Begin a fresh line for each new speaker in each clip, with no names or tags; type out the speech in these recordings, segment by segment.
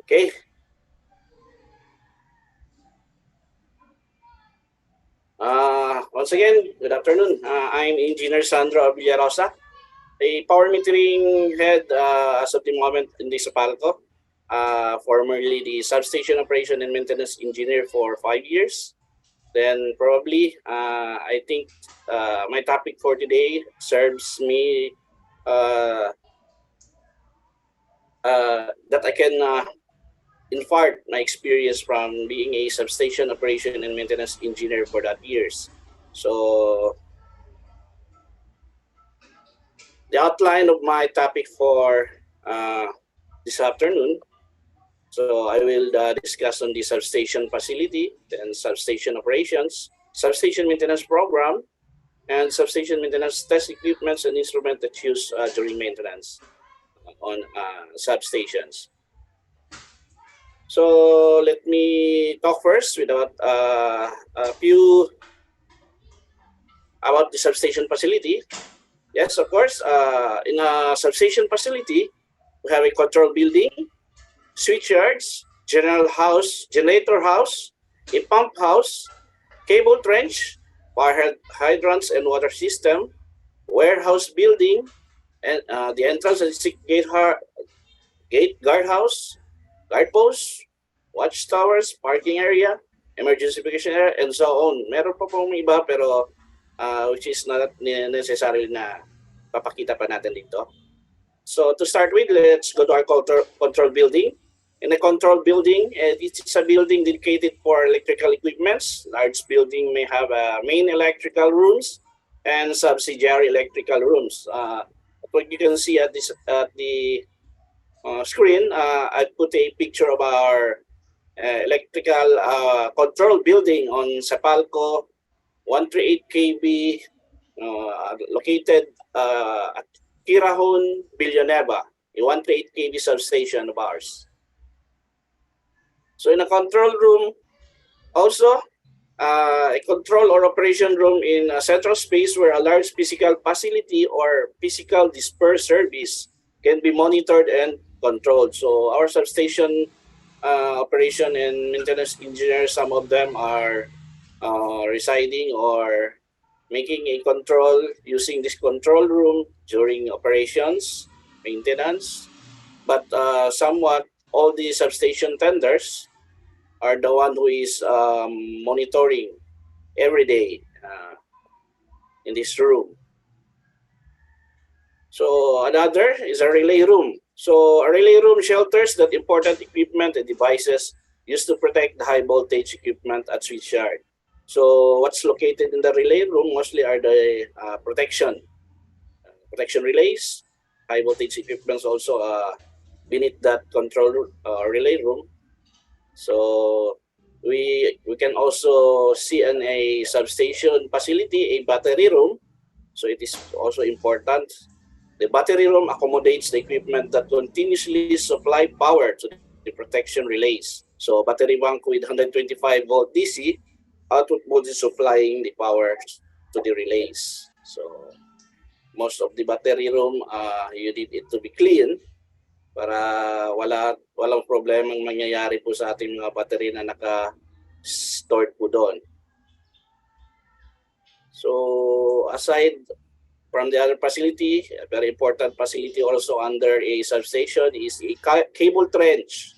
Okay. Once again, good afternoon. I'm Engineer Sandro of Villarosa, a power metering head as of the moment in the Sapalco. Formerly the substation operation and maintenance engineer for 5 years. Then probably, I think my topic for today serves me that I can impart my experience from being a substation operation and maintenance engineer for that years. So the outline of my topic for this afternoon. So I will discuss on the substation facility, then substation operations, substation maintenance program, and substation maintenance test equipments and instruments that used during maintenance on substations. So let me talk first without a few about the substation facility. Yes, of course, in a substation facility, we have a control building, switch yards, general house, generator house, a pump house, cable trench, fire hydrants and water system, warehouse building, and the entrance and gate guardhouse, guard post, watchtowers, parking area, emergency evacuation area, and so on. Meron pa pong iba pero which is not necessary na papakita pa natin dito. So to start with, let's go to our control building. In a control building, it is a building dedicated for electrical equipments. Large building may have main electrical rooms and subsidiary electrical rooms. What you can see at the screen, I put a picture of our electrical control building on Sapalco, 138 kV, located at Caravan, Villanueva, a 138 kV substation of ours. So in a control room, also a control or operation room in a central space where a large physical facility or physical dispersed service can be monitored and controlled. So our substation operation and maintenance engineers, some of them are residing or making a control using this control room during operations, maintenance. But somewhat all the substation tenders are the one who is monitoring every day in this room. So another is a relay room. So a relay room shelters that important equipment and devices used to protect the high voltage equipment at switchyard. So what's located in the relay room mostly are the protection relays, high voltage equipments also beneath that control relay room. So we can also see in a substation facility a battery room. So it is also important. The battery room accommodates the equipment that continuously supply power to the protection relays. So battery bank with 125 volt DC output voltage supplying the power to the relays. So most of the battery room, you need it to be clean para walang problemang mangyayari po sa ating mga battery na naka-stored po doon. So aside from the other facility, a very important facility also under a substation is a cable trench.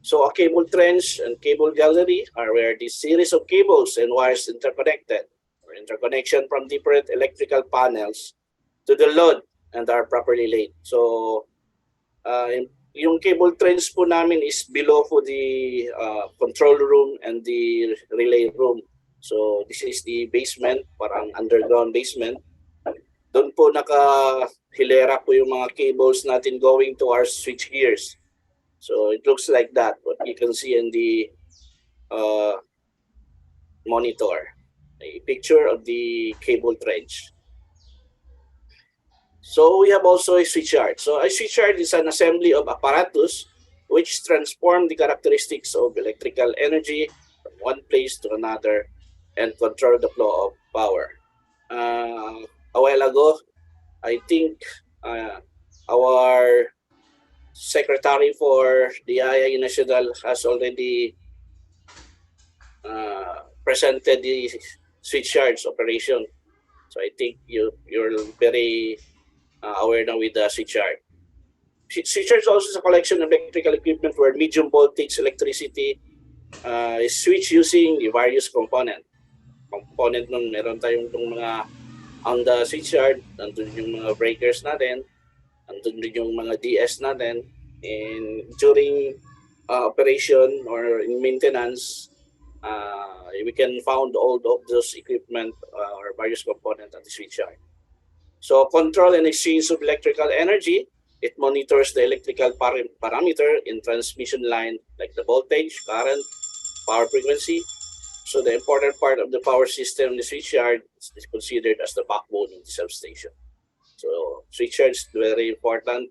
So a cable trench and cable gallery are where the series of cables and wires interconnected or interconnection from different electrical panels to the load and are properly laid. So yung cable trench po namin is below po the control room and the relay room. So this is the basement, parang underground basement. Doon po naka-hilera po yung mga cables natin going to our switch gears. So it looks like that, what you can see in the monitor. A picture of the cable trench. So we have also a switch yard. So a switch yard is an assembly of apparatus which transform the characteristics of electrical energy from one place to another and control the flow of power. A while ago, I think our Secretary for the IIEE National has already presented the switch yards operation. So I think you're very aware now with the switch yard. Switch yard also is a collection of electrical equipment where medium voltage electricity is switched using the various component nun, meron tayong itong mga on the switch yard, nandun yung mga breakers natin, nandun din yung mga DS natin, and during operation or in maintenance, we can found all of those equipment or various components at the switch yard. So control and exchange of electrical energy, it monitors the electrical parameter in transmission line like the voltage, current, power frequency. So the important part of the power system, the switch yard, is considered as the backbone of the substation. So switch yard is very important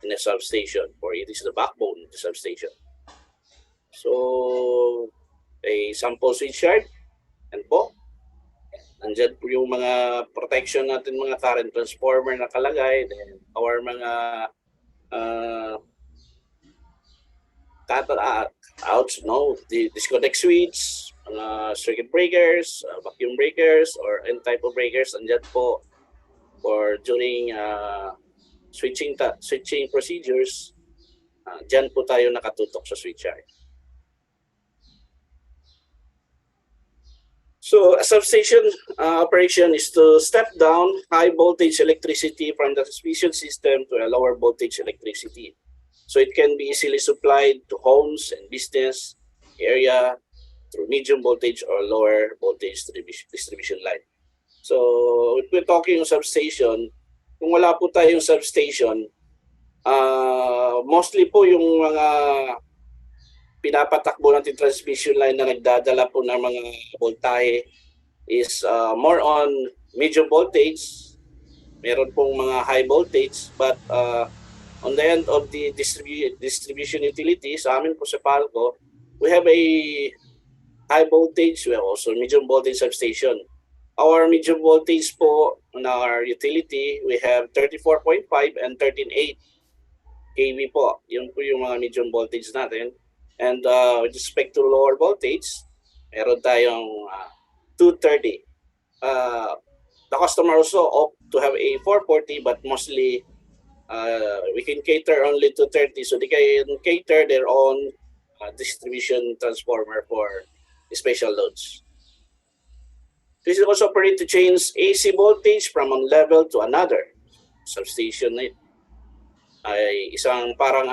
in a substation, or it is the backbone of the substation. So a sample switch yard, and po, nandyan po yung mga protection natin, mga current transformer nakalagay, then our mga outs, no, the disconnect switch, circuit breakers, vacuum breakers, or any type of breakers, andyan po for during switching procedures, dyan po tayo nakatutok sa switch yard. So a substation operation is to step down high voltage electricity from the transmission system to a lower voltage electricity. So it can be easily supplied to homes and business area through medium voltage or lower voltage distribution line. So if we're talking of substation, kung wala po tayong substation, mostly po yung mga pinapatakbo natin transmission line na nagdadala po ng mga voltahe is more on medium voltage. Meron pong mga high voltage, but on the end of the distribution utility, sa amin po sa Palco, we have a high voltage, we have also medium voltage substation. Our medium voltage po on our utility, we have 34.5 and 13.8 kV po. Yun po yung mga medium voltage natin. And with respect to lower voltage, meron tayong 230. The customer also opt to have a 440, but mostly we can cater only to 30. So they can cater their own distribution transformer for special loads. This is also operate to change AC voltage from one level to another. Substation na ay isang parang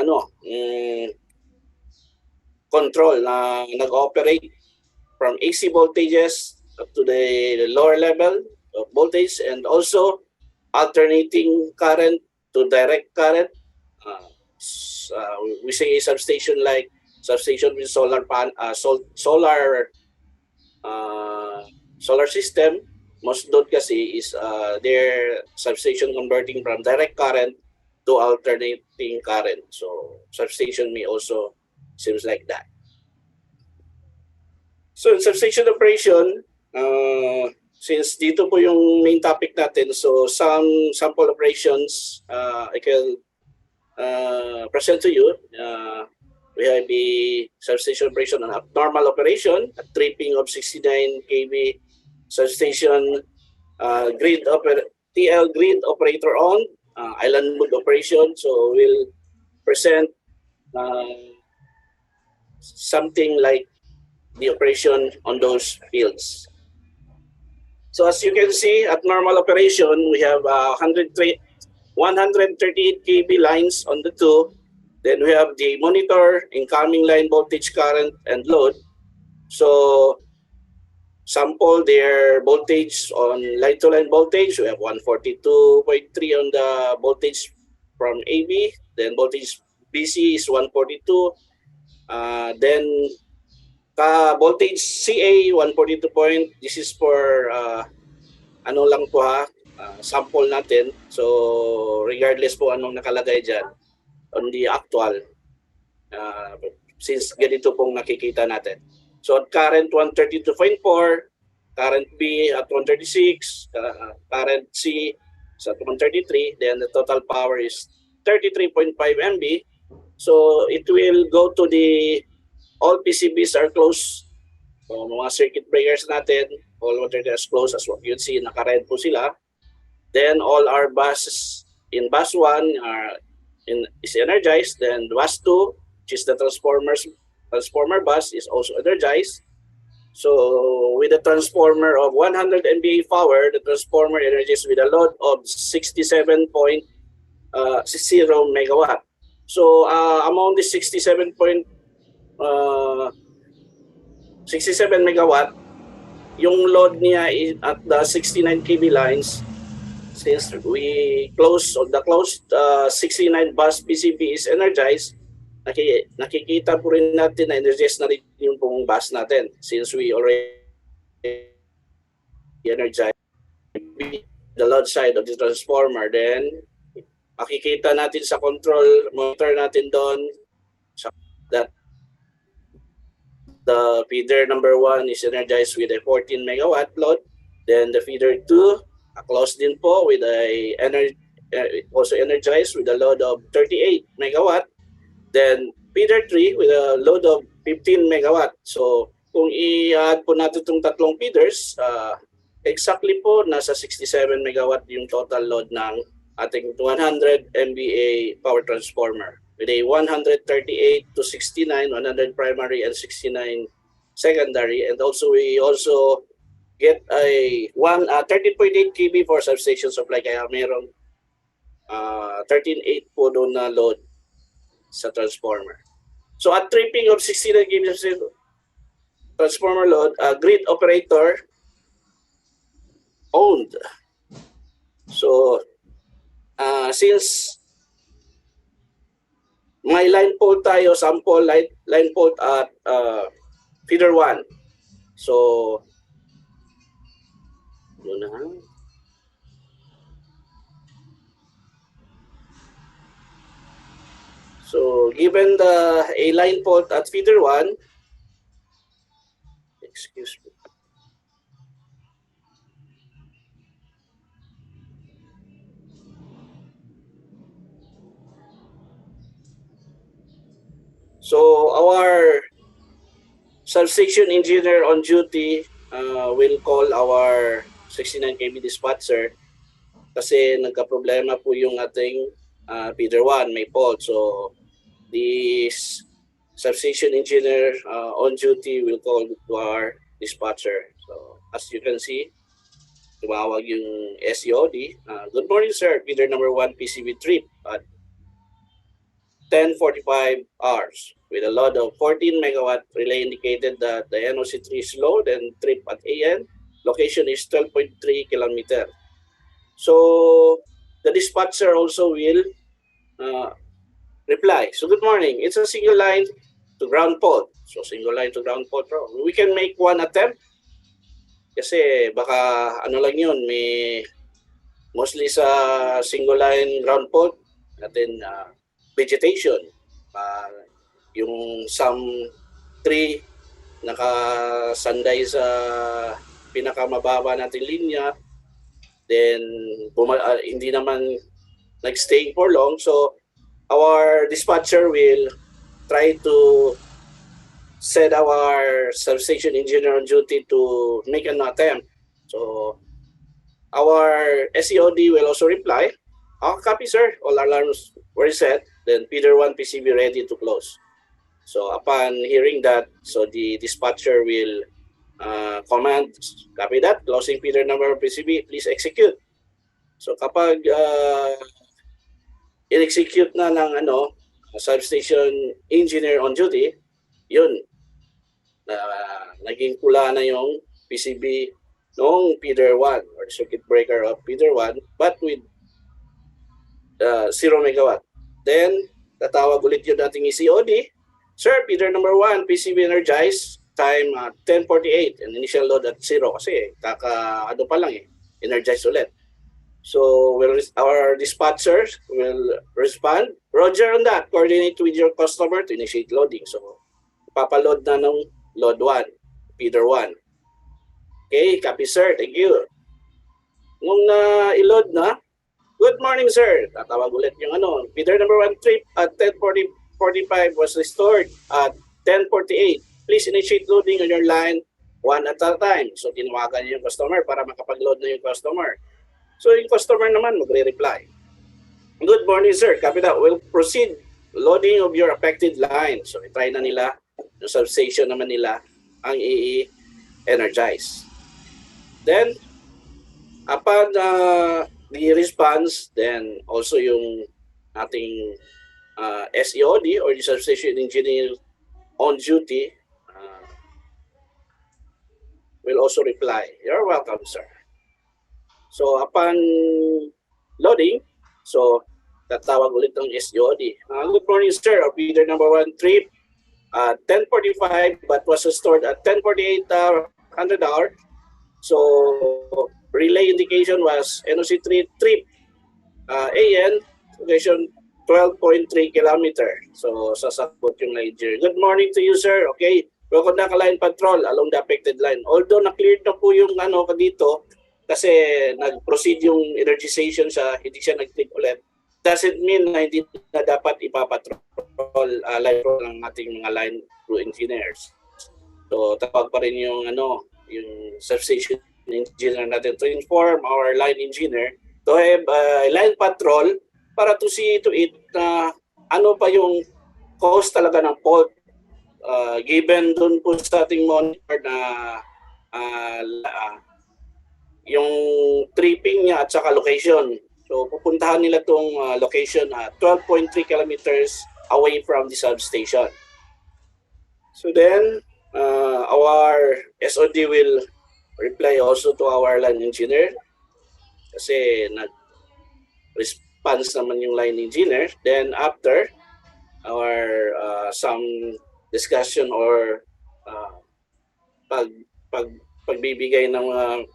control na nag-operate from AC voltages up to the lower level of voltage, and also alternating current to direct current. We say a substation like substation with solar system. Most doon kasi is their substation converting from direct current to alternating current. So substation may also seems like that. So in substation operation, since dito po yung main topic natin, so some sample operations I can present to you. We have the substation operation on abnormal operation, a tripping of 69 kV substation, TL grid operator on, island mode operation. So we'll present something like the operation on those fields. So as you can see, at normal operation, we have 138 kV lines on the two. Then we have the monitor, incoming line voltage, current, and load. So sample their voltage on line-to-line voltage. We have 142.3 on the voltage from AB. Then voltage BC is 142. Then voltage CA 142 point. This is for ano lang po sample natin. So regardless po anong nakalagay dyan on the actual, since ganito pong nakikita natin. So at current 132.4, current B at 136, current C is at 133, then the total power is 33.5 MB. So it will go to the, all PCBs are close. So mga circuit breakers natin, all water is close as what you see, naka-red po sila. Then all our buses in bus 1 is energized. Then bus 2, which is the transformer bus, is also energized. So with a transformer of 100 MVA power, the transformer energizes with a load of 67.0 megawatt. So among the 67 megawatt, yung load niya is at the 69 kV lines. Since we close, the closed 69 bus PCB is energized, nakikita po rin natin na energized na rin yung pong bus natin since we already energized the load side of the transformer. Then makikita natin sa control monitor natin doon that the feeder number 1 is energized with a 14 megawatt load. Then the feeder 2 closed din po with a also energized with a load of 38 megawatt. Then feeder 3 with a load of 15 megawatt. So kung i-add po natin itong tatlong feeders, exactly po nasa 67 megawatt yung total load ng ating 100 MVA power transformer with a 138 to 69, 100 primary and 69 secondary. And also we also get a 13.8 kV for substation supply, kaya merong 13.8 po doon na load sa transformer. So at tripping of 69 kV transformer load, grid operator owned. So since may line fault tayo, sample line fault at feeder 1. So muna. So given the a line fault at feeder 1, excuse me. So our substation engineer on duty will call our 69 kV dispatcher kasi nagka-problema po yung ating feeder 1, may fault. So the substation engineer on duty will call to our dispatcher. So as you can see, tumawag yung SEOD. Good morning, sir. Feeder number 1 PCB trip at 10:45 hours with a load of 14 megawatt. Relay indicated that the NOC3 is low, then trip at AN. Location is 12.3 kilometer. So the dispatcher also will reply. So good morning. It's a single line to ground fault. So single line to ground fault. We can make one attempt kasi baka ano lang yun, may mostly sa single line ground fault natin vegetation. Yung some tree nakasanday sa pinakamababa nating linya, then hindi naman nag-stay for long. So our dispatcher will try to set our substation engineer on duty to make an attempt. So our SEOD will also reply, copy sir, all alarms were set, then feeder 1 PCB ready to close. So upon hearing that, so the dispatcher will command, copy that, closing feeder number of PCB, please execute. So kapag in-execute na ng substation engineer on duty, yun, naging pula na yung PCB noong feeder 1 or circuit breaker of feeder 1, but with 0 megawatt. Then tatawag ulit yung dating ECOD, sir, feeder number 1 PCB energized, time 10:48 and initial load at 0 kasi pa lang energized ulit. So our dispatchers will respond, roger on that, coordinate with your customer to initiate loading. So papaload na ng load 1, feeder 1. Okay, copy sir, thank you. Nung i-load na, Good morning, sir. Tatawag ulit yung ano. Feeder number 1 trip at 10:45 was restored at 10:48. Please initiate loading on your line one at a time. So, tinawagan yung customer para makapag-load na yung customer. So, yung customer naman magre-reply. Good morning, sir. Copy that. We'll proceed loading of your affected line. So, itry na nila. Yung substation naman nila ang i-energize. Then, upon the response, then also yung ating SEOD or the substation engineer on duty will also reply, "You're welcome, sir." So upon loading, so tatawag ulit ng SEOD. Good morning, sir. Feeder number 1 trip 10:45 but was restored at 10:48 $100. So relay indication was NOC 3 trip AN location 12.3 kilometer. So sasagot yung Niger. Good morning to you, sir. Okay. Welcome na line patrol along the affected line. Although na-clear na po yung ano dito kasi nag-proceed yung energization siya, hindi siya nag-click ulit. Doesn't mean na hindi na dapat ipapatrol line ng ating mga line crew engineers. So tawag pa rin yung ano, yung substation engineer natin to inform our line engineer to have line patrol para to see to it na ano pa yung cause talaga ng fault given dun po sa ating monitor na yung tripping niya at saka location. So pupuntahan nila tong location 12.3 kilometers away from the substation. So then our SOD will reply also to our line engineer kasi nag-response naman yung line engineer. Then after our some discussion or pagbibigay ng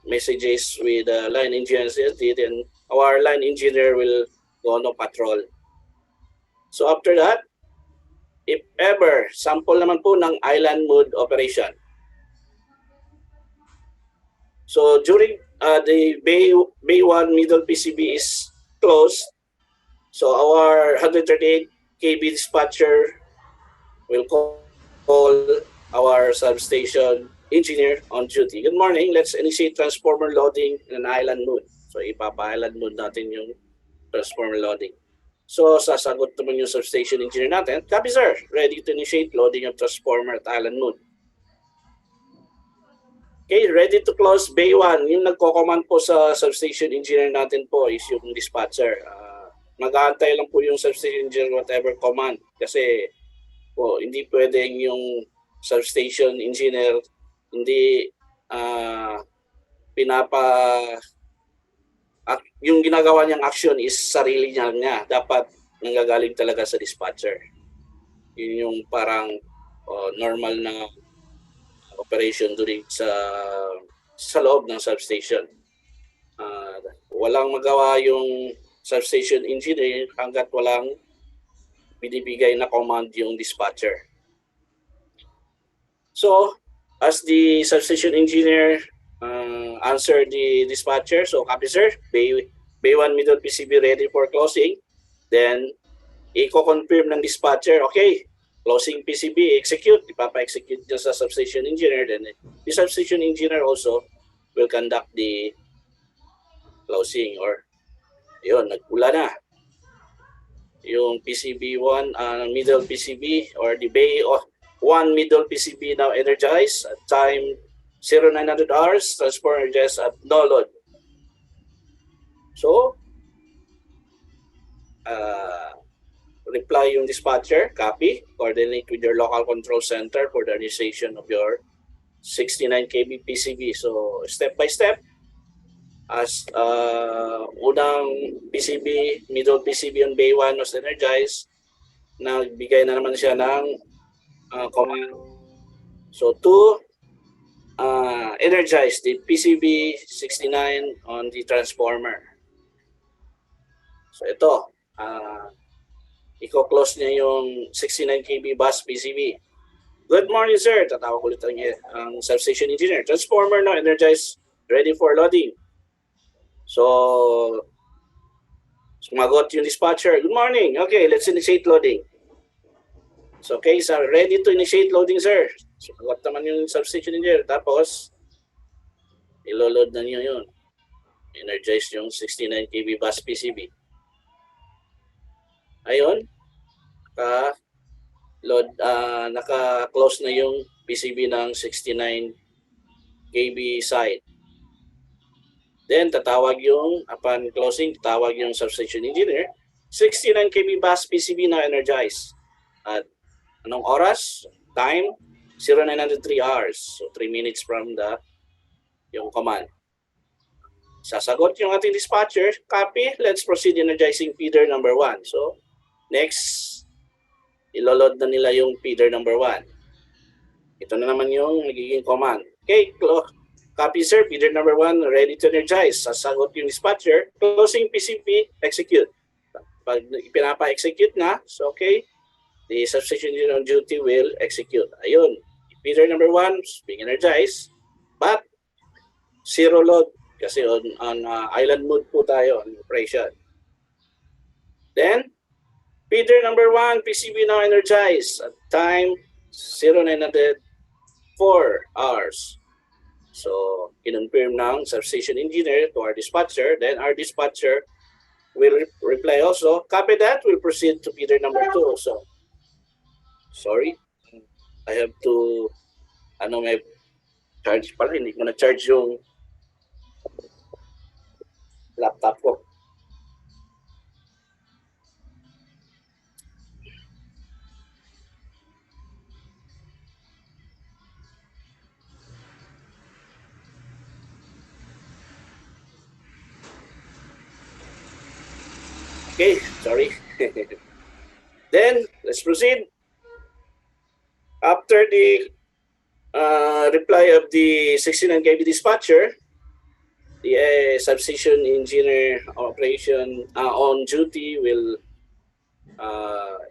messages with line engineer, then our line engineer will go on patrol. So after that, if ever, sample naman po ng island mode operation. So during the Bay 1 middle PCB is closed, so our 138 kV dispatcher will call our substation engineer on duty. Good morning, let's initiate transformer loading in an island mode. So ipapa-island mode natin yung transformer loading. So sasagot naman yung substation engineer natin. Copy, sir. Ready to initiate loading of transformer at island mode. Okay, ready to close Bay 1. Yung nagko-command po sa substation engineer natin po is yung dispatcher. Mag-aantay lang po yung substation engineer whatever command kasi po hindi pwedeng yung substation engineer hindi yung ginagawa niyang action is sarili niya. Dapat nanggagaling talaga sa dispatcher. Yun yung parang normal na operation during sa loob ng substation. Walang magawa yung substation engineer hanggat walang binibigay na command yung dispatcher. So, as the substation engineer answer the dispatcher, so copy, sir, Bay 1 middle PCB ready for closing. Then, i-confirm ng dispatcher, okay, closing PCB, execute, ipapa-execute niya sa substation engineer. Then the substation engineer also will conduct the closing or yun, nagpula na. Yung PCB1, middle PCB or the Bay 1 middle PCB now energized at time 0900 hours, transformer energized at no load. So, reply yung dispatcher, copy, coordinate with your local control center for the initiation of your 69 kV PCB. So, step by step, as unang PCB, middle PCB on Bay 1 was energized, nagbigay na naman siya ng command. So, to energize the PCB 69 on the transformer. So, ito, i-close niya yung 69 kV bus PCB. Good morning, sir. Tatawag ulit ang substation engineer. Transformer now energized, ready for loading. So, Sumagot yung dispatcher, good morning. Okay, let's initiate loading. So, okay, so ready to initiate loading, sir. Sumagot naman yung substation engineer. Tapos, iloload na niyo yun. Energize yung 69 kV bus PCB. Ayun, naka-close na yung PCB ng 69 kV side. Then, upon closing, tatawag yung substation engineer. 69 kV bus PCB na energized. At anong oras? Time? 0903 hours. So, 3 minutes from yung command. Sasagot yung ating dispatcher, copy, let's proceed energizing feeder number 1. So, next, iloload na nila yung feeder number 1. Ito na naman yung nagiging command. Okay, copy sir, feeder number 1 ready to energize. Sasagot yung dispatcher, closing PCB, execute. Pag pinapa-execute na, so okay, the substation engineer on duty will execute. Ayun, feeder number 1 is being energized, but zero load kasi on island mode po tayo on operation. Then, feeder number 1, PCB now energized at time 0904 hours. So, kinonfirm ng substation engineer to our dispatcher. Then, our dispatcher will reply also. Copy that, we'll proceed to feeder number 2 also. Sorry, I have to, may charge pala, hindi ko na-charge yung laptop ko. Okay, sorry. Then, let's proceed. After the reply of the 69 kV dispatcher, the substation engineer operation on duty will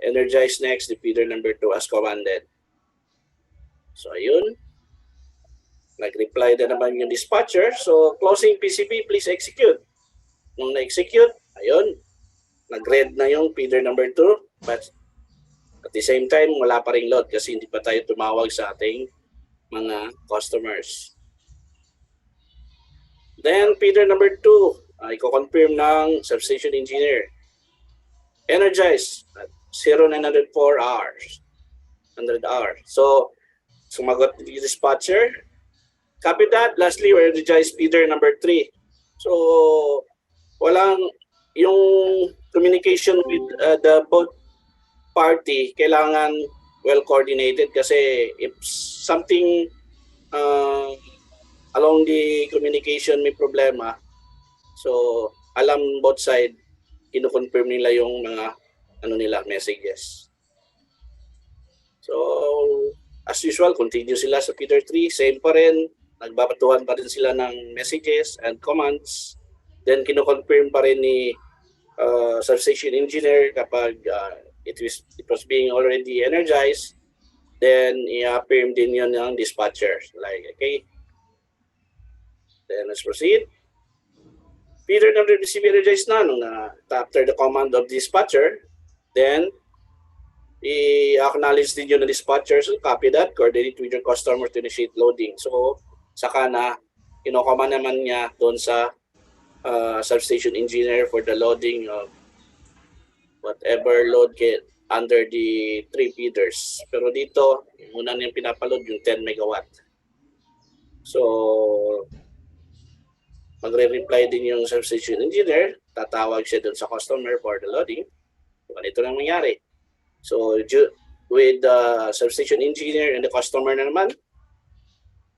energize next the feeder number 2 as commanded. So, ayun. Nag-reply na naman yung dispatcher. So, closing PCB, please execute. Nung na-execute, ayun, nag-red na yung feeder number 2. But at the same time, wala pa ring load kasi hindi pa tayo tumawag sa ating mga customers. Then, feeder number 2, i-confirm ng substation engineer. Energize at 0904 hours. 100 hours. So, sumagot yung dispatcher. Copy that. Lastly, we energize feeder number 3. So, walang yung communication with the both party kailangan well coordinated kasi if something along the communication may problema, so alam both side, kino-confirm nila yung mga messages. So as usual, continue sila sa feeder 3, same pa rin, nagbabatuhan pa rin sila ng messages and commands, then kino-confirm pa rin ni substation engineer kapag it was being already energized, then i-affirm din yun ng dispatcher. Like, okay. Then let's proceed. Feeder number PCB energized na after the command of dispatcher, then i-acknowledge din yun ng dispatcher. So copy that, coordinate with your customer to initiate loading. So saka na kino-command naman niya doon sa substation engineer for the loading of whatever load under the 3 feeders. Pero dito, yung una niyang pinapaload yung 10 megawatt. So, magre-reply din yung substation engineer, tatawag siya dun sa customer for the loading. So, ganito lang mangyari. So, with the substation engineer and the customer na naman,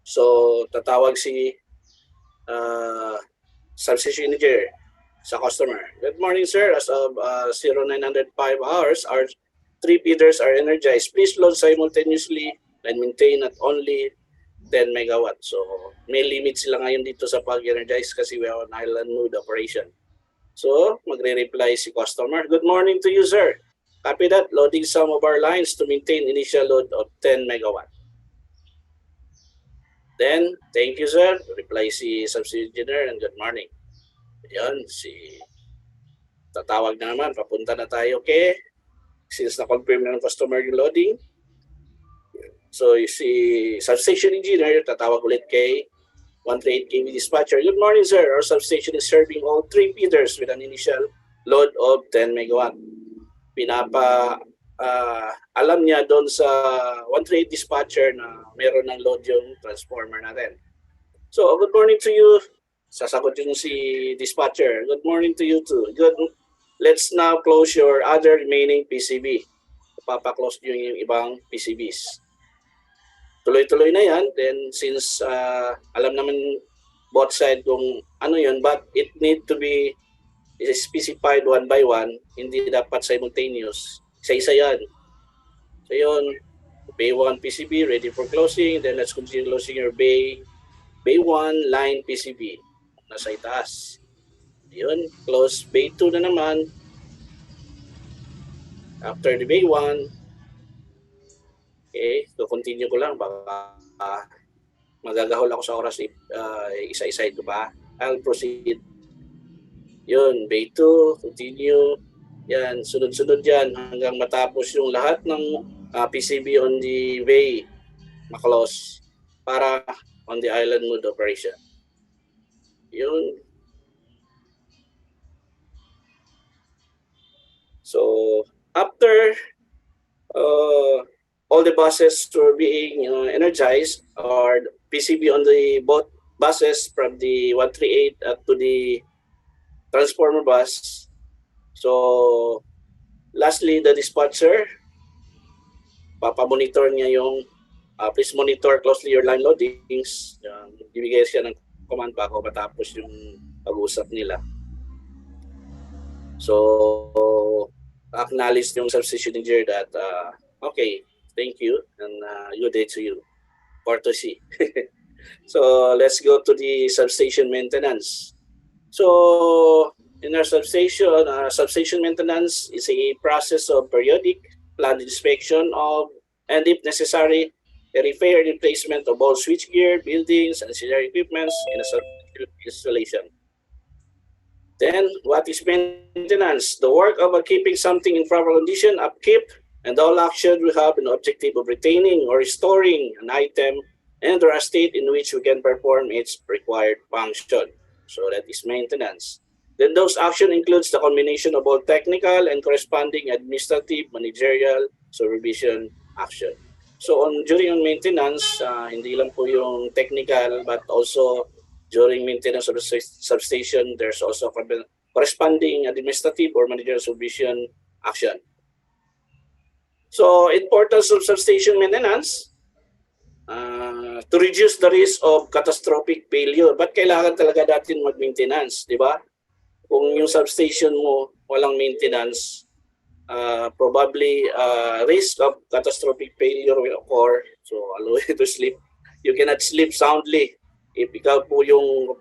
so tatawag si substation engineer sa customer. Good morning, sir. As of 0905 hours, our 3 feeders are energized. Please load simultaneously and maintain at only 10 megawatts. So, may limit sila ngayon dito sa pag-energize kasi we are on island mode operation. So, magre-reply si customer. Good morning to you, sir. Copy that. Loading some of our lines to maintain initial load of 10 megawatt. Then, thank you, sir. Reply si substation engineer and good morning. Ayan, si tatawag na naman, papunta na tayo kay, since na-confirm na ng customer yung loading. So si substation engineer, tatawag ulit kay 138 kV dispatcher. Good morning, sir. Our substation is serving all 3 feeders with an initial load of 10 megawatt. Alam niya doon sa 138 dispatcher na meron ng load yung transformer natin. So, good morning to you. Sasagot yung si dispatcher. Good morning to you too. Good. Let's now close your other remaining PCB. Papa-close nyo yung ibang PCBs. Tuloy-tuloy na yan. Then, since alam naman both side kung ano yun, but it need to be specified one by one. Hindi dapat simultaneous. Isa-isa yan. So yun, Bay 1 PCB ready for closing. Then let's continue closing your Bay 1 line PCB. Nasa itaas. Yun, close Bay 2 na naman. After the Bay 1, okay, so continue ko lang. Baka magagahol ako sa oras, isa-isa ko pa. I'll proceed. Yun, Bay 2, continue. Yan, sunod-sunod yan hanggang matapos yung lahat ng PCB on the bay maklose para on the island mode operation. Yun. So, after all the buses were being energized, or PCB on the both buses from the 138 to the transformer bus. So, lastly, the dispatcher, papamonitor niya yung please monitor closely your line loadings. Bibigay siya ng command bago matapos yung pag-usap nila. So, acknowledge yung substation engineer that, okay, thank you, and good day to you. Courtesy. So, let's go to the substation maintenance. So, in our substation maintenance is a process of periodic planned inspection of, and if necessary, a repair and replacement of all switchgear, buildings, and ancillary equipments in a substation installation. Then, what is maintenance? The work of keeping something in proper condition, upkeep, and all action we have an objective of retaining or restoring an item and or a state in which we can perform its required function. So that is maintenance. Then those action includes the combination of all technical and corresponding administrative, managerial, supervision action. So during maintenance, hindi lang po yung technical, but also during maintenance of the substation, there's also corresponding administrative or managerial supervision action. So importance of substation maintenance, to reduce the risk of catastrophic failure. Ba't kailangan talaga natin mag-maintenance, di ba? Kung yung substation mo walang maintenance, probably risk of catastrophic failure will occur. So allow you to sleep. You cannot sleep soundly if ikaw po yung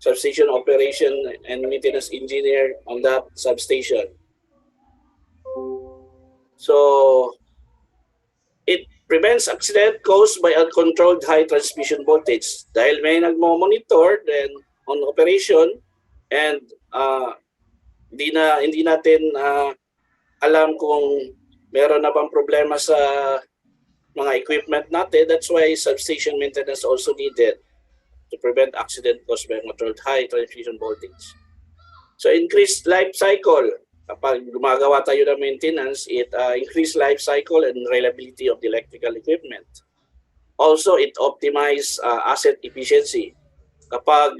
substation operation and maintenance engineer on that substation. So it prevents accident caused by uncontrolled high transmission voltage. Dahil may nagmo-monitor then on operation, and hindi natin alam kung meron na bang problema sa mga equipment natin. That's why substation maintenance also needed to prevent accident caused by uncontrolled high transmission voltage. So increased life cycle. Kapag gumagawa tayo ng maintenance, it increase life cycle and reliability of the electrical equipment. Also, it optimize asset efficiency. Kapag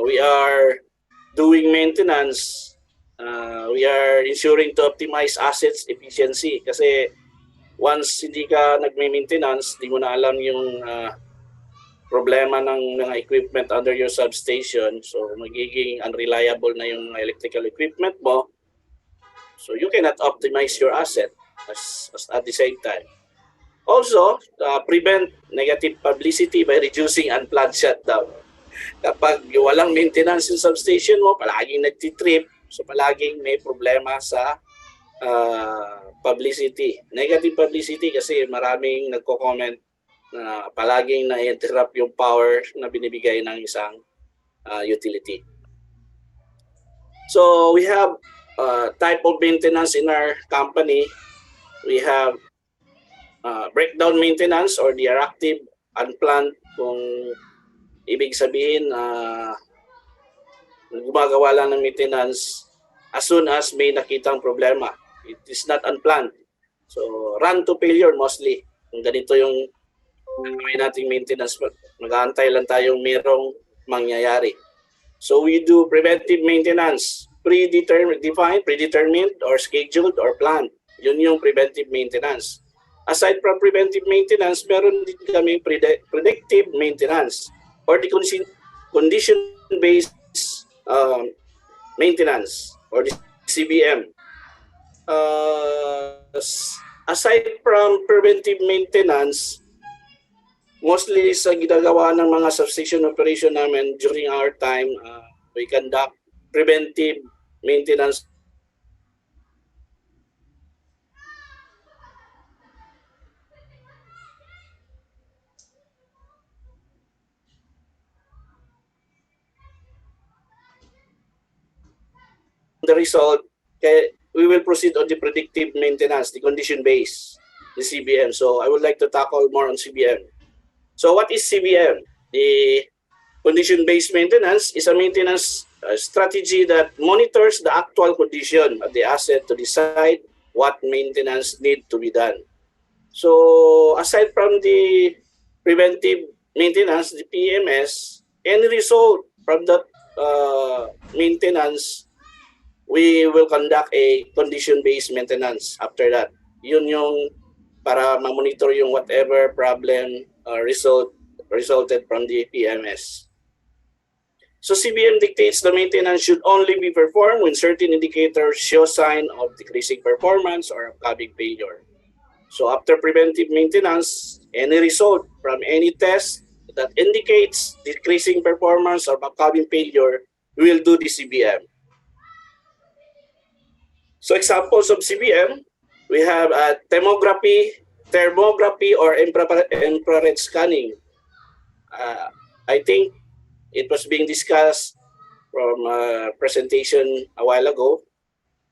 we are doing maintenance, we are ensuring to optimize assets efficiency. Kasi once hindi ka nagme-maintenance, di mo na alam yung problema ng mga equipment under your substation. So magiging unreliable na yung electrical equipment mo. So you cannot optimize your asset at the same time. Also, prevent negative publicity by reducing unplanned shutdown. Kapag walang maintenance yung substation mo, palaging nagtitrip, so palaging may problema sa publicity. Negative publicity kasi maraming nagko-comment na palaging na-interrupt yung power na binibigay ng isang utility. So we have type of maintenance in our company. We have breakdown maintenance or the reactive, unplanned, kung ibig sabihin gumagawa lang ng maintenance as soon as may nakitang problema. It is not unplanned. So run to failure mostly. Kung ganito yung gagawin nating maintenance, mag-aantay lang tayong merong mangyayari. So we do preventive maintenance, predetermined or scheduled or planned. Yun yung preventive maintenance. Aside from preventive maintenance, meron din kami predictive maintenance or the condition-based maintenance or the CBM. Aside from preventive maintenance, mostly sa ginagawa ng mga substation operation namin during our time, we conduct preventive maintenance the result, we will proceed on the predictive maintenance, the condition-based, the CBM. So I would like to tackle more on CBM. So what is CBM? The condition-based maintenance is a maintenance strategy that monitors the actual condition of the asset to decide what maintenance need to be done. So aside from the preventive maintenance, the PMS, any result from that maintenance, we will conduct a condition-based maintenance after that. Yun yung para ma-monitor yung whatever problem resulted from the PMS. So CBM dictates the maintenance should only be performed when certain indicators show sign of decreasing performance or upcoming failure. So after preventive maintenance, any result from any test that indicates decreasing performance or upcoming failure, we will do the CBM. So examples of CBM, we have thermography or infrared scanning. I think it was being discussed from a presentation a while ago.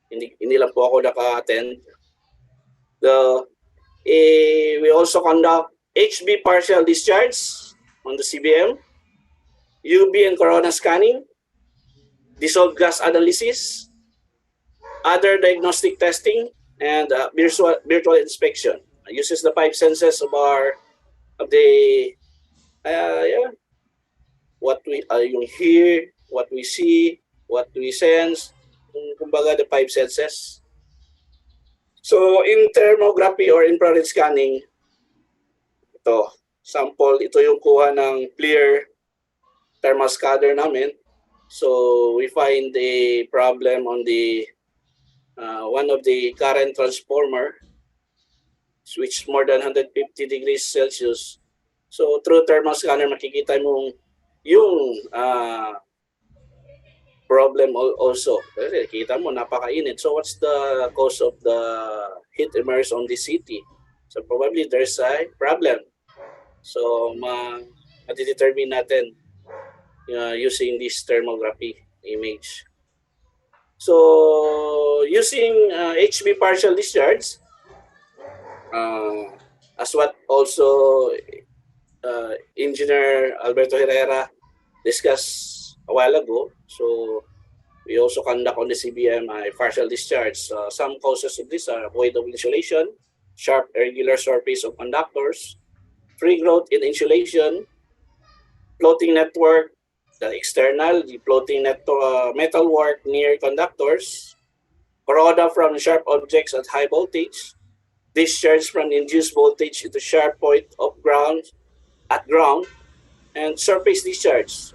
Hindi lang po ako naka-attend. We also conduct HB partial discharge on the CBM, UV and corona scanning, dissolved gas analysis, other diagnostic testing, and virtual inspection. It uses the 5 senses of the what we yung hear, what we see, what we sense, kumbaga the 5 senses. So in thermography or infrared scanning, ito yung kuha ng clear thermal scanner namin. So we find a problem on the one of the current transformer, which more than 150 degrees Celsius. So through thermal scanner, makikita mo yung problem also. Kasi kita mo, napakainit. So what's the cause of the heat emerge on the city? So probably there's a problem. So ma-determine natin using this thermography image. So using HB partial discharge, as what also Engineer Alberto Herrera discussed a while ago, so we also conduct on the CBM partial discharge. Some causes of this are void of insulation, sharp irregular surface of conductors, free growth in insulation, floating network, the floating metal work near conductors, corroda from sharp objects at high voltage, discharge from induced voltage into sharp point of ground, and surface discharge.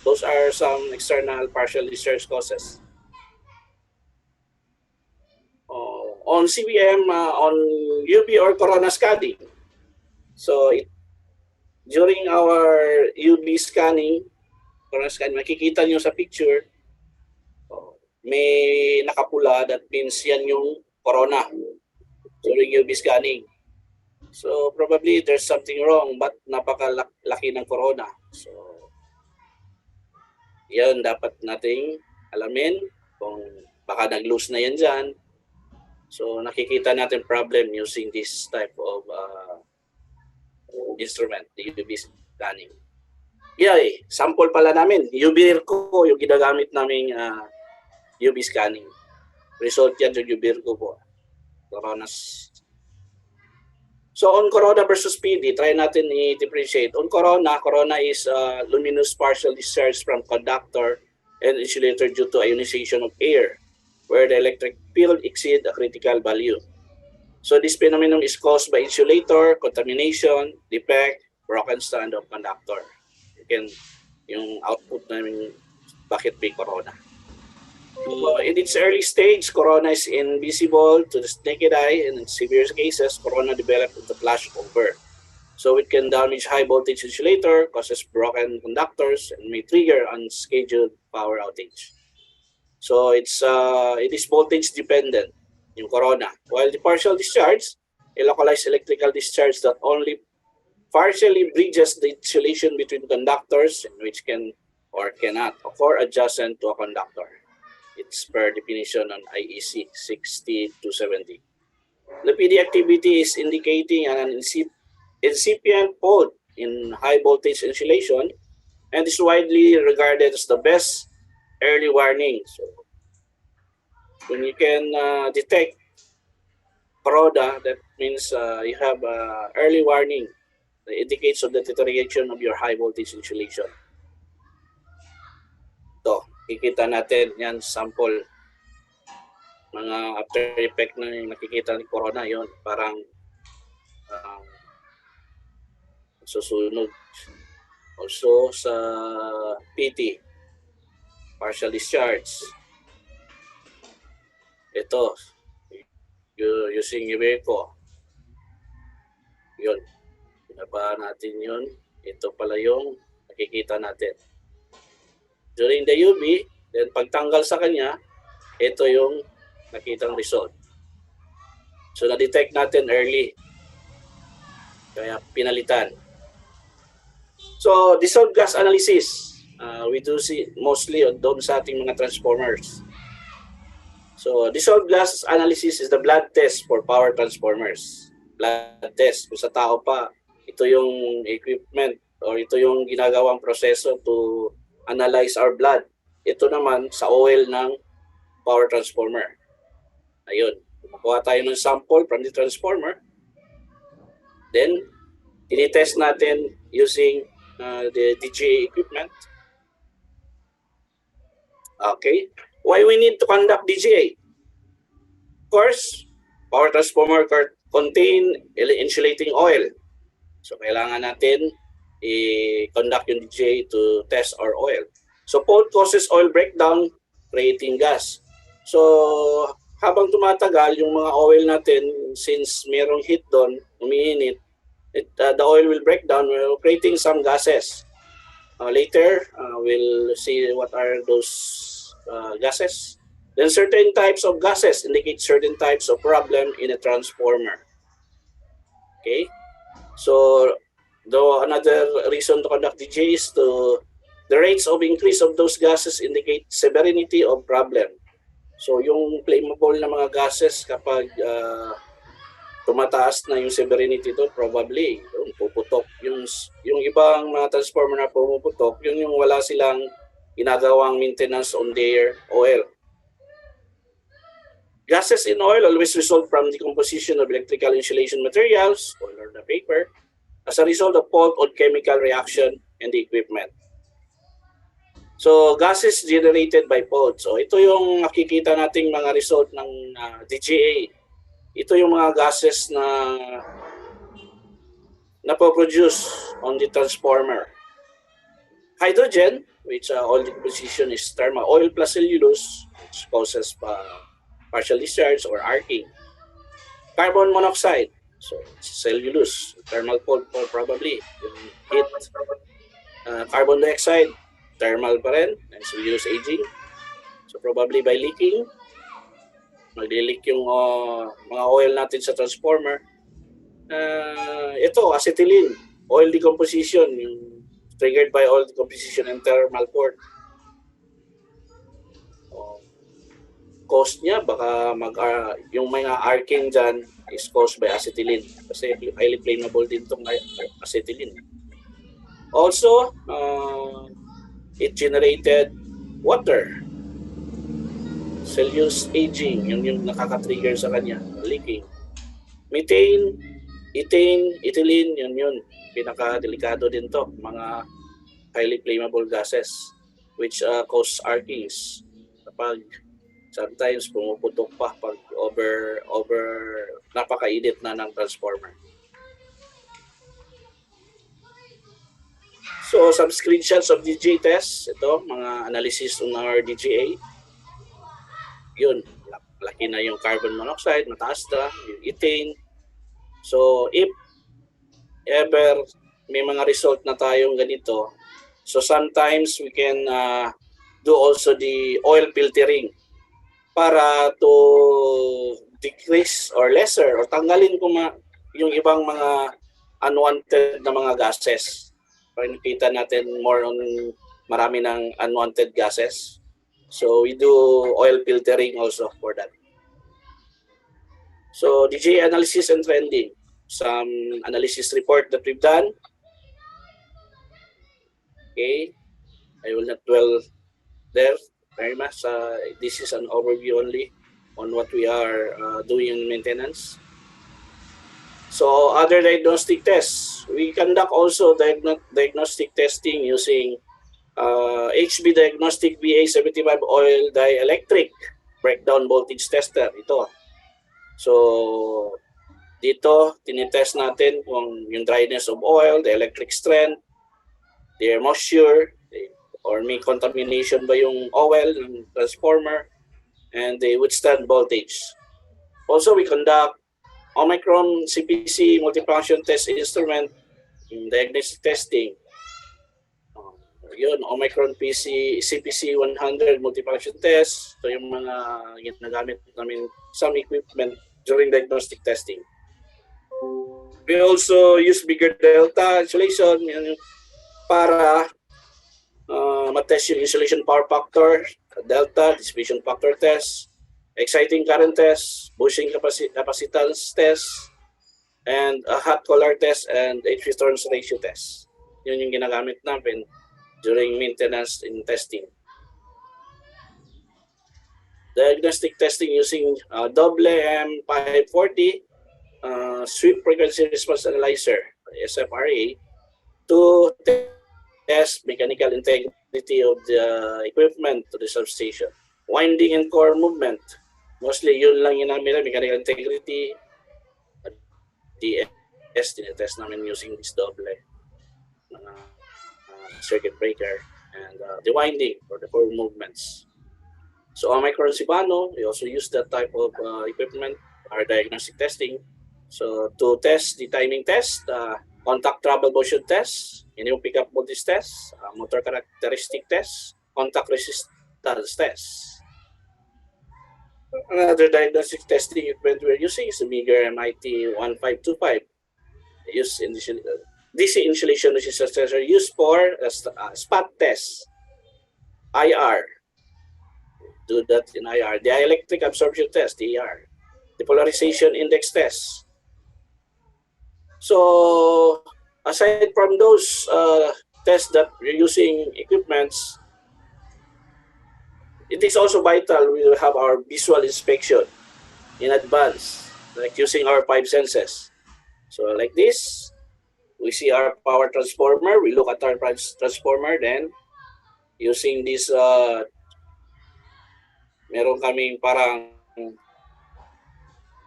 Those are some external partial discharge causes. On CBM, on UV or corona scanning. So during our UV scanning, corona scanning, makikita nyo sa picture, may nakapula, that means yan yung corona during UV scanning. So probably there's something wrong, but napakalaki ng corona. So yan dapat nating alamin. kung baka nag-loose na yan dyan. So nakikita natin problem using this type of instrument, the UV scanning. Sample pala namin. UV-RCO yung ginagamit naming UV scanning. Result yan yung UV-RCO po. Coronas. So on corona versus PD, try natin i-differentiate. On corona is luminous partial discharge from conductor and insulator due to ionization of air, where the electric field exceed a critical value. So this phenomenon is caused by insulator, contamination, defect, broken strand of conductor. Yung output namin, bakit may corona. In its early stage, corona is invisible to the naked eye, and in severe cases, corona develops into flashover. So it can damage high voltage insulator, causes broken conductors, and may trigger unscheduled power outage. So it is voltage dependent, yung corona. While the partial discharge, a localized electrical discharge that only partially bridges the insulation between conductors, and which can or cannot occur adjacent to a conductor. It's per definition on IEC 60-70. The PD activity is indicating an incipient fault in high voltage insulation and is widely regarded as the best early warning. So when you can detect corona, that means you have early warning. It indicates of the deterioration of your high voltage insulation. So, kikita natin yan sample. Mga after effect na yung nakikita ni corona, yon parang susunog. Also sa PT, partial discharge. Ito, using UV-RCO. Yun, pinaba natin yun. Ito pala yung nakikita natin. During the UV, then pagtanggal sa kanya, ito yung nakitang result. So na-detect natin early. Kaya pinalitan. So dissolved gas analysis, we do see mostly doon sa ating mga transformers. So dissolved gas analysis is the blood test for power transformers. Blood test. Kung sa tao pa, ito yung equipment or ito yung ginagawang proseso to analyze our blood. Ito naman sa oil ng power transformer. Ayun, kukuha tayo ng sample from the transformer. Then, tinitest natin using the DGA equipment. Okay. Why we need to conduct DGA? Of course, power transformer contain insulating oil. So, kailangan natin i-conduct yung DGA to test our oil. So, fault causes oil breakdown, creating gas. So, habang tumatagal yung mga oil natin, since mayroong heat doon, umiinit, the oil will break down, creating some gases. Later, we'll see what are those gases. Then certain types of gases indicate certain types of problem in a transformer. Okay? So, another reason to conduct DGA is the rates of increase of those gases indicate severity of problem. So yung flammable na mga gases, kapag tumataas na yung severity ito, probably puputok. Yung ibang mga transformer na pumuputok, yung wala silang ginagawang maintenance on their oil. Gases in oil always result from decomposition of electrical insulation materials, oil or the paper, as a result of fault or chemical reaction in the equipment. So, gases generated by fault. So, ito yung nakikita nating mga result ng DGA. Ito yung mga gases na napoproduce on the transformer. Hydrogen, which oil decomposition is thermal oil plus cellulose, which causes partial discharge or arcing. Carbon monoxide, so cellulose, thermal fault probably, yung heat. Carbon dioxide, thermal pa rin, and cellulose aging. So probably by leaking, magli-leak yung mga oil natin sa transformer. Ito, acetylene, oil decomposition, yung triggered by oil decomposition and thermal fault. cause niya baka yung mga arcing dyan is caused by acetylene kasi highly flammable din itong acetylene. Also, it generated water, cellulose aging, yung nakaka-trigger sa kanya, leaking. Methane, ethane, ethylene, yun pinaka-delikado din to, mga highly flammable gases which cause arcings kapag sometimes pumuputok pa pag napakainit na ng transformer. So some screenshots of DGA tests, ito mga analysis on our DGA. Yun, laki na yung carbon monoxide, mataas na, yung ethane. So if ever may mga result na tayong ganito, so sometimes we can do also the oil filtering para to decrease or lesser or tanggalin yung ibang mga unwanted na mga gases. Para nakita natin more on marami ng unwanted gases. So we do oil filtering also for that. So DGA analysis and trending. Some analysis report that we've done. Okay, I will not dwell there very much. This is an overview only on what we are doing in maintenance. So other diagnostic tests, we conduct also diagnostic testing using HB Diagnostic VA75 oil dielectric breakdown voltage tester. Ito. So dito, tinitest natin kung yung dryness of oil, the electric strength, their moisture, or may contamination ba yung oil, yung transformer, and they withstand voltage. Also, we conduct Omicron CPC multifunction test instrument diagnostic testing. Yun, Omicron CPC 100 multifunction test. Ito yung mga ginagamit namin some equipment during diagnostic testing. We also use bigger delta insulation para matest yung insulation power factor, delta, dissipation factor test, exciting current test, bushing capacitance test, and a hot collar test and HP turns ratio test. Yun yung ginagamit namin during maintenance and testing. Diagnostic testing using double M540 sweep frequency response analyzer, SFRA, to test mechanical integrity of the equipment to the substation. Winding and core movement. Mostly yun lang yung namin, mechanical integrity. DS, tinetest namin using this double circuit breaker and the winding for the core movements. So Omicron Sibano, we also use that type of equipment, our diagnostic testing. So to test the timing test, contact trouble motion test, yung pick-up voltage test, motor characteristic test, contact resistance test. Another diagnostic testing equipment we're using is the Engr MIT 1525. Used in DC insulation resistance used for spot test, IR. Do that in IR. The electric absorption test, DER. The polarization index test. So aside from those tests that we're using equipments, it is also vital we will have our visual inspection in advance, like using our 5 senses. So like this, we see our power transformer, we look at our transformer, then using this meron kaming parang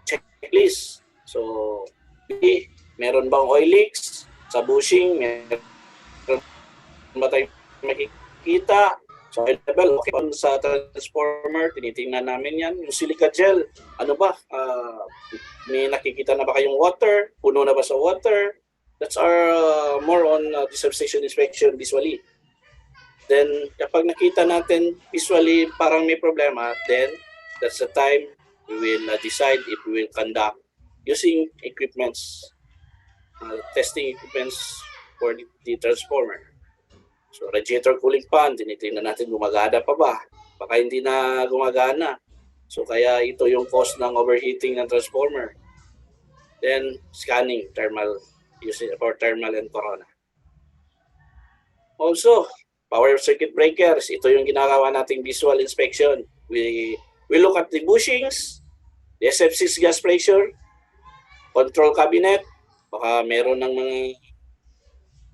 checklist. So, meron bang oil leaks? Sa bushing, meron ba tayong makikita? So, oil level, okay. Sa transformer, tinitingnan namin yan. Yung silica gel, ano ba? May nakikita na ba kayong water? Puno na ba sa water? That's our more on the substation inspection visually. Then, kapag nakita natin visually parang may problema, then that's the time we will decide if we will conduct using equipments, testing equipments for the transformer. So, radiator cooling fan, tinitingnan natin gumagana pa ba? Baka hindi na gumagana. So kaya ito yung cause ng overheating ng transformer. Then scanning, thermal, using for thermal and corona. Also, power circuit breakers. Ito yung ginagawa nating visual inspection. We look at the bushings, the SF6 gas pressure, control cabinet, baka meron ng mga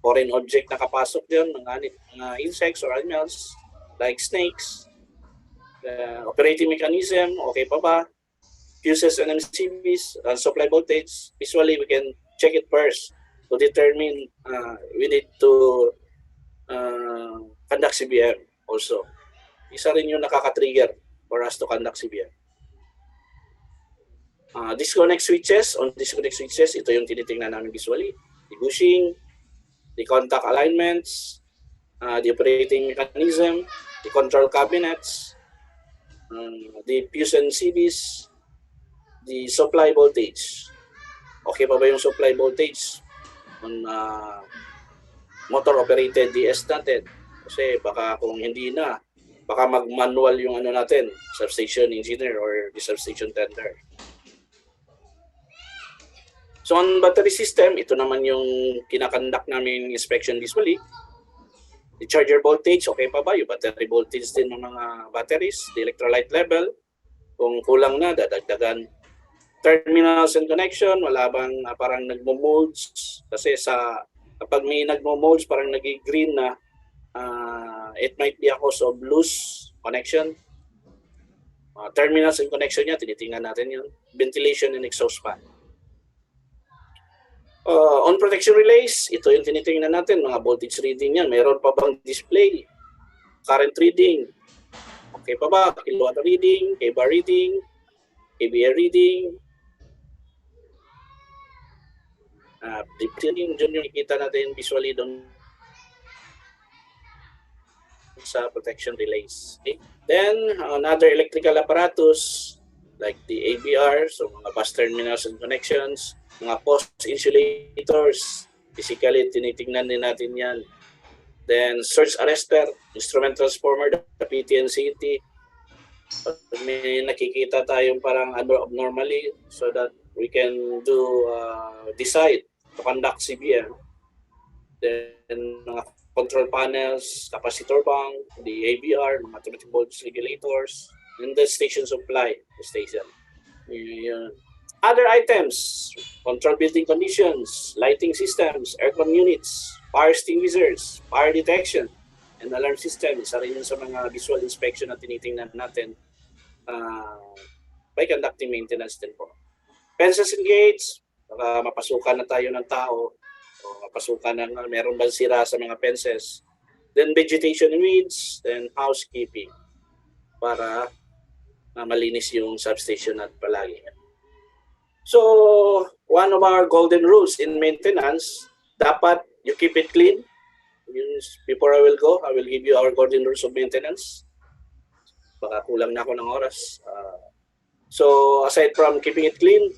foreign object na kapasok dyan, mga insects or animals like snakes. Operating mechanism, okay pa ba? Fuses and MCBs, supply voltage. Visually, we can check it first to determine we need to conduct CBM also. Isa rin yung nakaka-trigger for us to conduct CBM. Disconnect switches. On disconnect switches, ito yung tinitingnan namin visually. The bushing, the contact alignments, the operating mechanism, the control cabinets, the fuse and CBs, the supply voltage. Okay pa ba yung supply voltage on motor-operated DS natin? Kasi baka kung hindi na, baka mag-manual yung ano natin, substation engineer or the substation tender. So on battery system, ito naman yung kinakandak namin inspection visually. The charger voltage, okay pa ba? Yung battery voltage din ng mga batteries, the electrolyte level. Kung kulang na, dadagdagan. Terminals and connection, wala bang parang nagmo-molds? Kasi kapag may nagmo-molds, parang nag-green na, it might be a cause of loose connection. Terminals and connection niya, tinitingnan natin yun. Ventilation and exhaust fan. On protection relays, ito yung tinitingnan natin, mga voltage reading yan. Mayroon pa bang display? Current reading. Okay pa ba? Kilowatt reading, kVAR reading, kVA reading. Dyan yung nakikita natin visually doon sa protection relays. Okay? Then, another electrical apparatus like the ABR, so mga bus terminals and connections, mga post insulators, physically tinitingnan din natin yan. Then surge arrestor, instrument transformer, the PT and CT. May nakikita tayong parang abnormally so that we can decide to conduct CBM. Then mga control panels, capacitor bank, the ABR, mga automatic voltage regulators, and the station supply, the station. Other items, control building conditions, lighting systems, aircon units, fire extinguishers, fire detection, and alarm system. Isa rin yun sa mga visual inspection na tinitingnan natin by conducting maintenance din po. Fences and gates, baka mapasukan na tayo ng tao, o mapasukan na meron bang sira sa mga fences. Then vegetation and weeds, then housekeeping para malinis yung substation at palagi. So, one of our golden rules in maintenance, dapat you keep it clean. Before I will go, I will give you our golden rules of maintenance. Baka kulang na ako ng oras. So, aside from keeping it clean,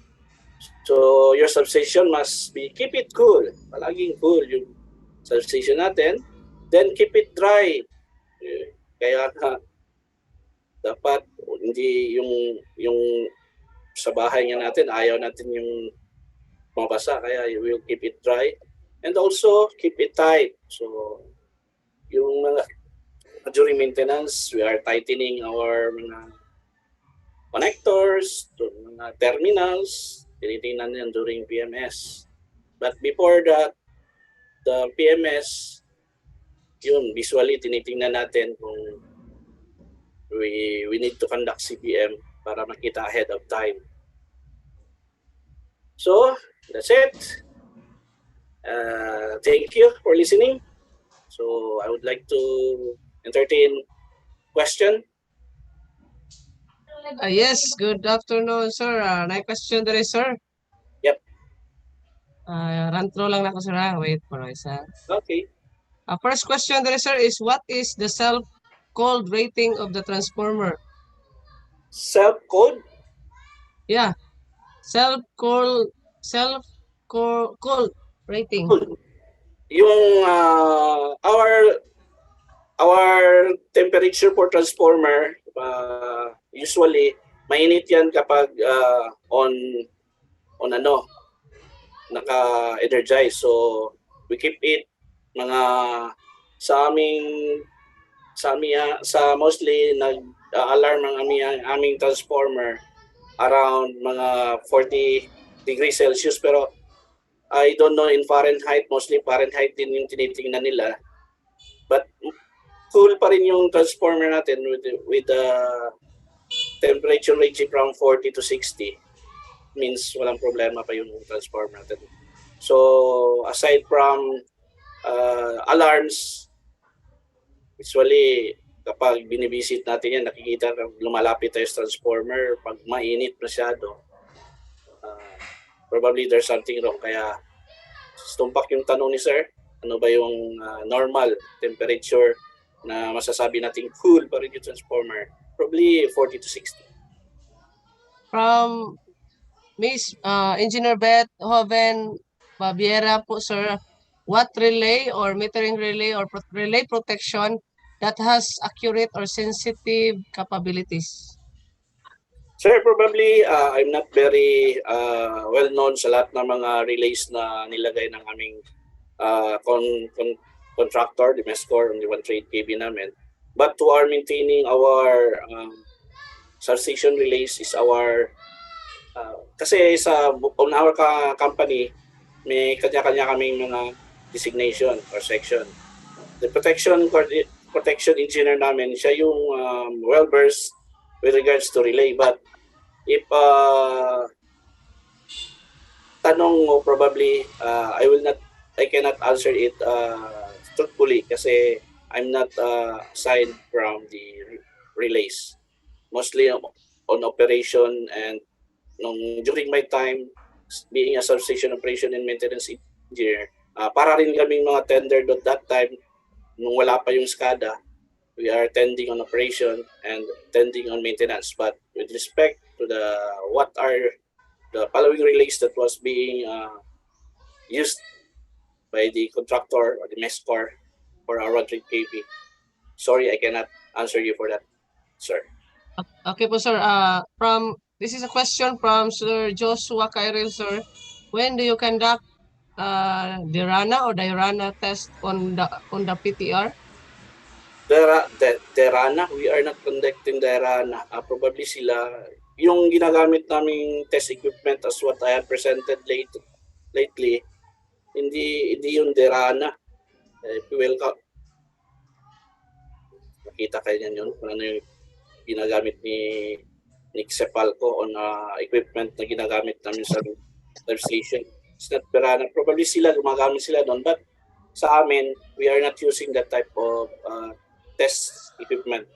so your substation must be, keep it cool. Palaging cool yung substation natin. Then keep it dry. Kaya dapat hindi yung sa bahay nga natin, ayaw natin yung mabasa, kaya you will keep it dry. And also, keep it tight. So, yung during maintenance, we are tightening our mga connectors, mga terminals, tinitingnan yan during PMS. But before that, the PMS, yun, visually, tinitingnan natin kung we need to conduct CBM para makita ahead of time. So, that's it. Thank you for listening. So, I would like to entertain question.
Yes, good afternoon, sir. My question there is, sir.
Yep.
Run through lang ako, sir. Wait for isa.
Okay.
First question there, sir, is what is the self-cold rating of the transformer?
Self-cold?
Yeah. Self-cold rating.
Yung our temperature for transformer usually mainit yan kapag on ano, naka-energize. So we keep it mga sa mostly nag-alarm ang aming transformer around mga 40 degrees Celsius, pero I don't know in Fahrenheit, mostly Fahrenheit din yung tinitingnan nila. But cool pa rin yung transformer natin with the temperature ranging from 40 to 60. Means walang problema pa yung transformer natin. So aside from alarms, usually kapag binibisit natin yan, nakikita lumalapit tayo sa transformer. Pag mainit masyado, probably there's something wrong. Kaya tumpak yung tanong ni sir, ano ba yung normal temperature na masasabi natin cool pa rin yung transformer? Probably 40 to 60.
From Miss Engineer Beth Hoven Babiera po, sir, what relay or metering relay or relay protection that has accurate or sensitive capabilities?
Sir, probably I'm not very well known sa lahat ng mga relays na nilagay ng aming contractor, the MESCOR, on the 138 kV namin. But to our maintaining our substation relays is our kasi on our company, may kanya-kanya kaming mga designation or section. The protection engineer namin, siya yung well-versed with regards to relay. But if tanong mo, probably I cannot answer it truthfully kasi I'm not assigned from the relays. Mostly on operation, and during my time being a substation operation and maintenance engineer, para rin kaming mga tendered at that time nung wala pa yung SCADA, we are tending on operation and tending on maintenance. But with respect to what are the following relays that was being used by the contractor or the MESCOR for our 138 kV, sorry, I cannot answer you for that, sir.
Okay po, sir. This is a question from Sir Joshua Kyril, sir. When do you conduct DIRANA or DIRANA test on the PTR?
DIRANA, we are not conducting DIRANA. Probably sila, yung ginagamit naming test equipment as what I have presented lately, hindi yung DIRANA. Nakita kayo niyan yun, kung ano yung ginagamit ni Cepalco on equipment na ginagamit namin sa substation. It's not DIRANA. Probably sila, gumagamit sila doon, but sa amin, we are not using that type of test equipment.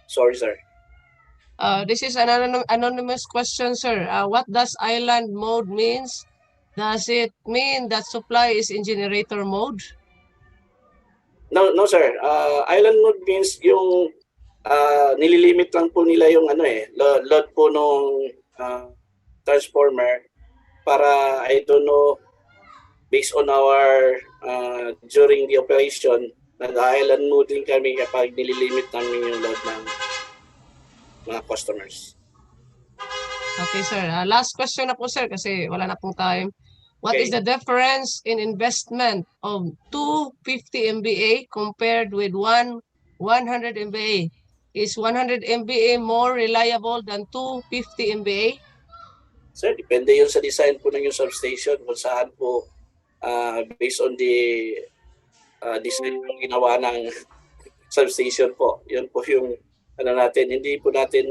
Sorry, sir.
This is an anonymous question, sir. What does island mode means? Does it mean that supply is in generator mode?
No, sir. Island mode means yung nililimit lang po nila yung load po nung transformer para, I don't know, based on our during the operation, nag-island mode din kami kapag nililimit namin yung load ng mga customers.
Okay, sir. Last question na po, sir, kasi wala na pong time. What is the difference in investment of 250 MVA compared with 100 MVA? Is 100 MVA more reliable than 250 MVA?
Sir, depende yun sa design po ng yung substation, kung saan po based on the design yung ginawa ng substation po. Yun po yung natin. Hindi po natin,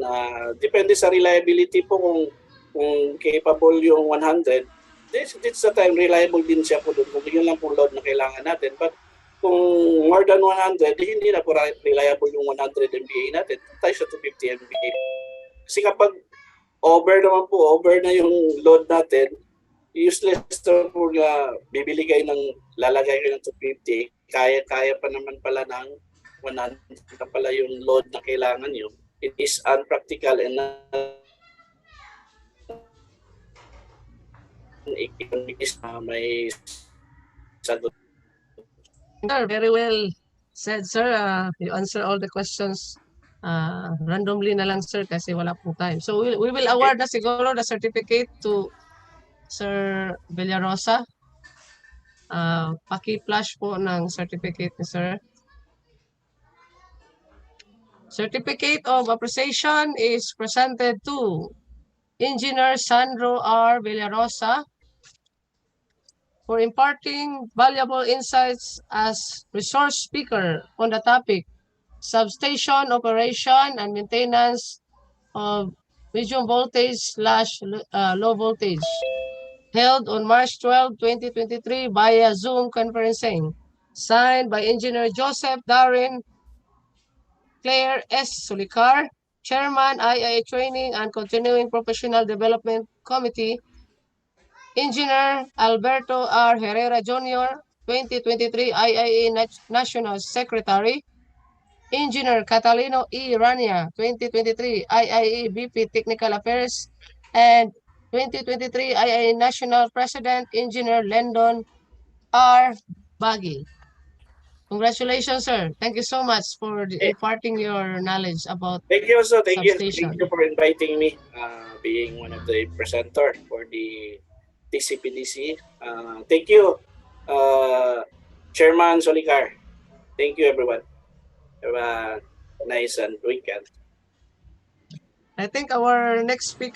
depende sa reliability po kung capable yung 100, this the time reliable din siya po doon. Kung yun lang po load na kailangan natin. But kung more than 100, hindi na po reliable yung 100 MVA natin. Tayo sa 250 MVA. Kasi kapag over na yung load natin, useless to po na bibili kayo lalagay kayo ng 250, kaya pa naman pala ng 100 na pala yung load na kailangan nyo. It is unpractical and may sagot.
Sir, very well said, sir. You answer all the questions randomly na lang, sir, kasi wala po time. So we will award na siguro the certificate to Sir Villarosa. Paki-flash po ng certificate ni sir. Certificate of appreciation is presented to Engineer Sandro R. Villarosa for imparting valuable insights as resource speaker on the topic substation operation and maintenance of medium voltage/low voltage, held on March 12, 2023 via Zoom conferencing, signed by Engineer Joseph Darren Claire S. Sulicar, Chairman, IIEE Training and Continuing Professional Development Committee, Engineer Alberto R. Herrera Jr., 2023 IIEE National Secretary, Engineer Catalino E. Rania, 2023 IIEE VP Technical Affairs, and 2023 IIEE National President, Engineer Lendon R. Baggy. Congratulations, sir. Thank you so much for imparting your knowledge about
Thank you also. Thank you.
substation.
Thank you for inviting me, being one of the presenter for the TCPDC. Thank you, Chairman Solicar. Thank you, everyone. Have a nice and weekend.
I think our next speaker